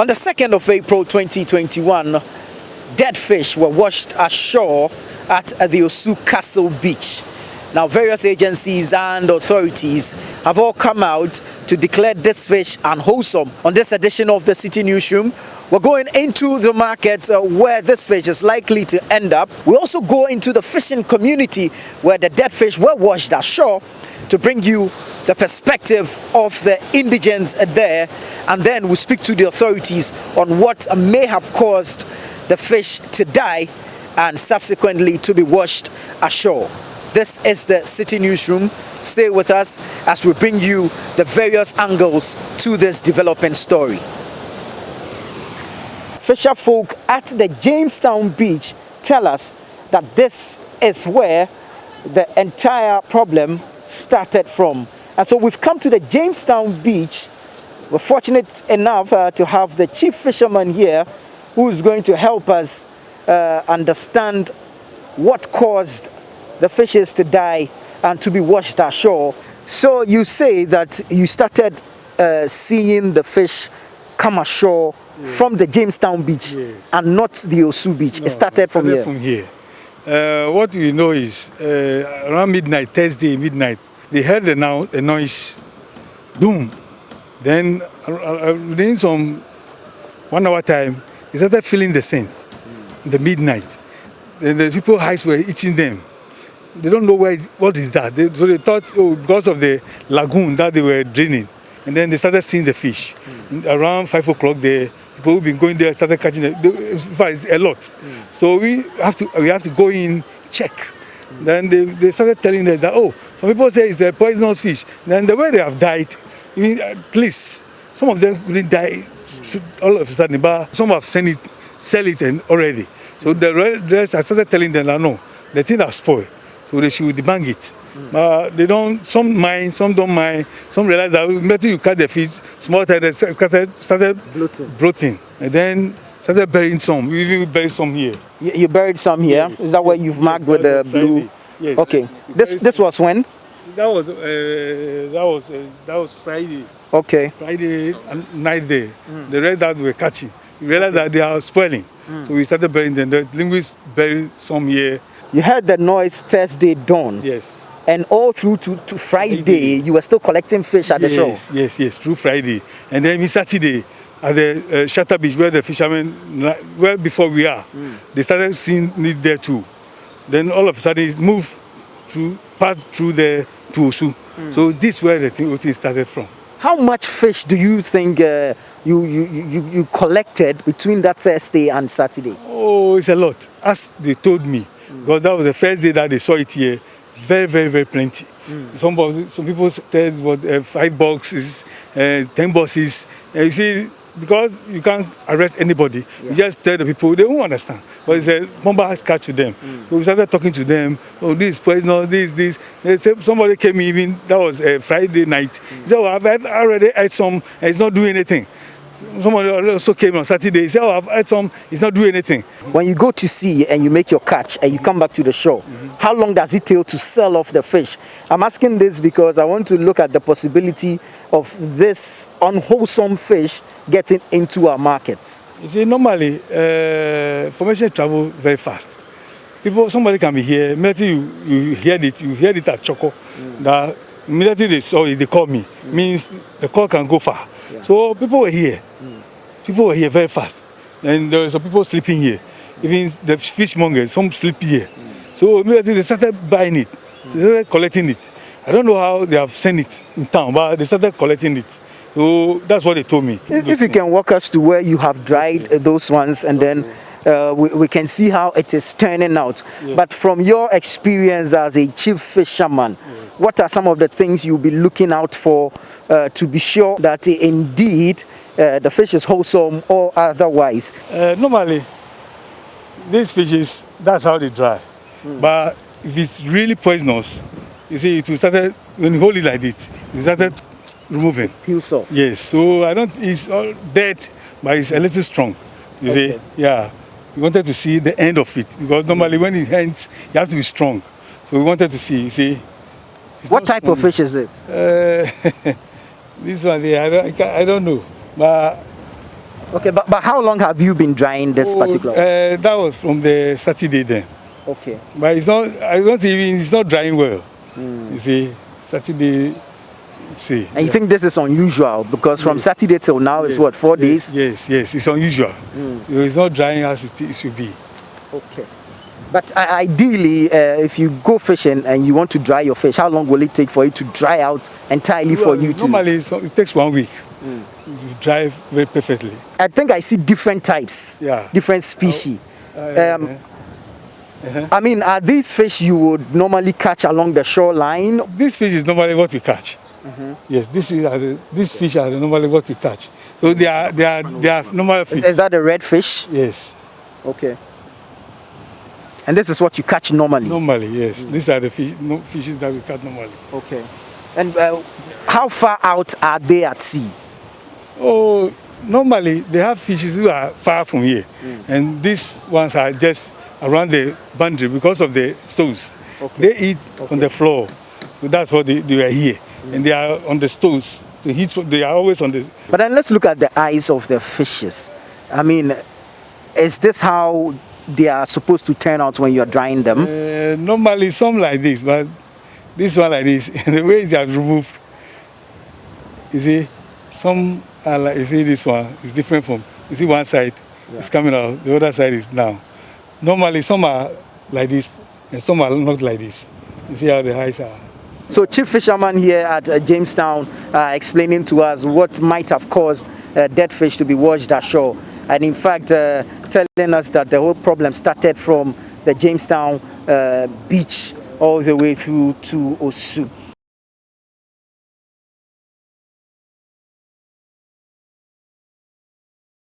On the 2nd of April 2021, dead fish were washed ashore at the Osu Castle Beach. Now, various agencies and authorities have all come out to declare this fish unwholesome. On this edition of the Citi Newsroom, we're going into the market where this fish is likely to end up. We also go into the fishing community where the dead fish were washed ashore to bring you the perspective of the indigents there, and then we speak to the authorities on what may have caused the fish to die and subsequently to be washed ashore. This is the Citi Newsroom. Stay with us as we bring you the various angles to this developing story. Fisher folk at the Jamestown beach tell us that this is where the entire problem started from. And so we've come to the Jamestown beach. We're fortunate enough to have the chief fisherman here who is going to help us understand what caused the fishes to die and to be washed ashore. So you say that you started seeing the fish come ashore from the Jamestown beach and not the Osu beach. No, it started from here. From here. What we know is around midnight, Thursday midnight, they heard the noise, boom. Then within some 1 hour time, they started feeling the scent, the midnight. Then the people's eyes were eating them. They don't know what is that. So they thought, oh, because of the lagoon that they were draining. And then they started seeing the fish. Around 5 o'clock, the people who've been going there started catching it. It's a lot. So we have to go in, check. Then they started telling us that, oh, some people say it's a poisonous fish. Then the way they have died, at least some of them didn't die all of a sudden, but some have sell it already. So the rest, I started telling them that no, the thing has spoiled. So they should debunk it. But they don't, some mind, some don't mind. Some realize that better you cut the fish, small time they started bloating. And then started burying some. We even buried some here. You buried some here? Yes. Is that where you've marked with the blue? Yes. Okay. This was when? That was Friday. Okay. Friday night there. The rest that we were catching. We realized that they are spoiling. So we started burying them. The linguists buried some here. You heard the noise Thursday dawn. Yes. And all through to Friday, you were still collecting fish at the shore. Yes, through Friday. And then Saturday, at the Shutter Beach, where the fishermen, well before we are, they started seeing it there too. Then all of a sudden, it moved passed through there to Osu. So this is where the thing started from. How much fish do you think you collected between that Thursday and Saturday? Oh, it's a lot, as they told me. Because that was the first day that they saw it here. Very, very, very plenty. Some people said it was 5 boxes, 10 boxes. You see, because you can't arrest anybody, you just tell the people, they won't understand. But it's a bomber catch to them. So we started talking to them, oh, this poison, this. They said, somebody came even, that was a Friday night. He said, oh, I've already had some, and it's not doing anything. Somebody also came on Saturday. He said, oh, I've had some, it's not doing anything. When you go to sea and you make your catch and you come back to the shore, how long does it take to sell off the fish? I'm asking this because I want to look at the possibility of this unwholesome fish getting into our markets. You see, normally, information travel very fast. Somebody can be here, immediately you hear it at Choco. That immediately they saw it, they call me. Means the call can go far. So people were here. People were here very fast. And there were some people sleeping here. Even the fishmongers, some sleep here. So immediately they started buying it. They started collecting it. I don't know how they have sent it in town, but they started collecting it. So that's what they told me. If you can walk us to where you have dried those ones, and then we can see how it is turning out. But from your experience as a chief fisherman, what are some of the things you'll be looking out for to be sure that indeed the fish is wholesome or otherwise? Normally, these fishes, that's how they dry. But if it's really poisonous, you see, it will start, when you hold it like this, it started removing. Peels off. Yes, so it's all dead, but it's a little strong. You see, yeah. We wanted to see the end of it, because normally when it ends, you have to be strong. So we wanted to see, you see. What type of fish is it? This one, I don't know. But Okay, but how long have you been drying this particular one? That was from the Saturday then. Okay. But it's not, it's not drying well. You see, Saturday, see. And you think this is unusual because from Saturday till now it's what, 4 days? Yes, it's unusual. It's not drying as it should be. Okay. But ideally, if you go fishing and you want to dry your fish, how long will it take for it to dry out entirely for you to? Normally, it takes 1 week. You dry very perfectly. I think I see different types, different species. I mean, are these fish you would normally catch along the shoreline? This fish is normally what you catch. Yes, these fish are normally what you catch. So they are normal fish. Is that a red fish? Yes. Okay. And this is what you catch normally? Normally, yes. These are the fishes that we catch normally. Okay. And how far out are they at sea? Oh, normally they have fishes who are far from here. And these ones are just around the boundary because of the stones. Okay. They eat on the floor. So that's why they are here. And they are on the stones. They are always on the... But then let's look at the eyes of the fishes. I mean, is this how they are supposed to turn out when you're drying them? Normally some like this, but this one like this, the way they are removed, you see, some are like, you see this one is different from, you see one side is coming out, the other side is down. Normally some are like this and some are not like this. You see how the eyes are. So chief fisherman here at Jamestown explaining to us what might have caused dead fish to be washed ashore, and in fact telling us that the whole problem started from the Jamestown beach all the way through to Osu.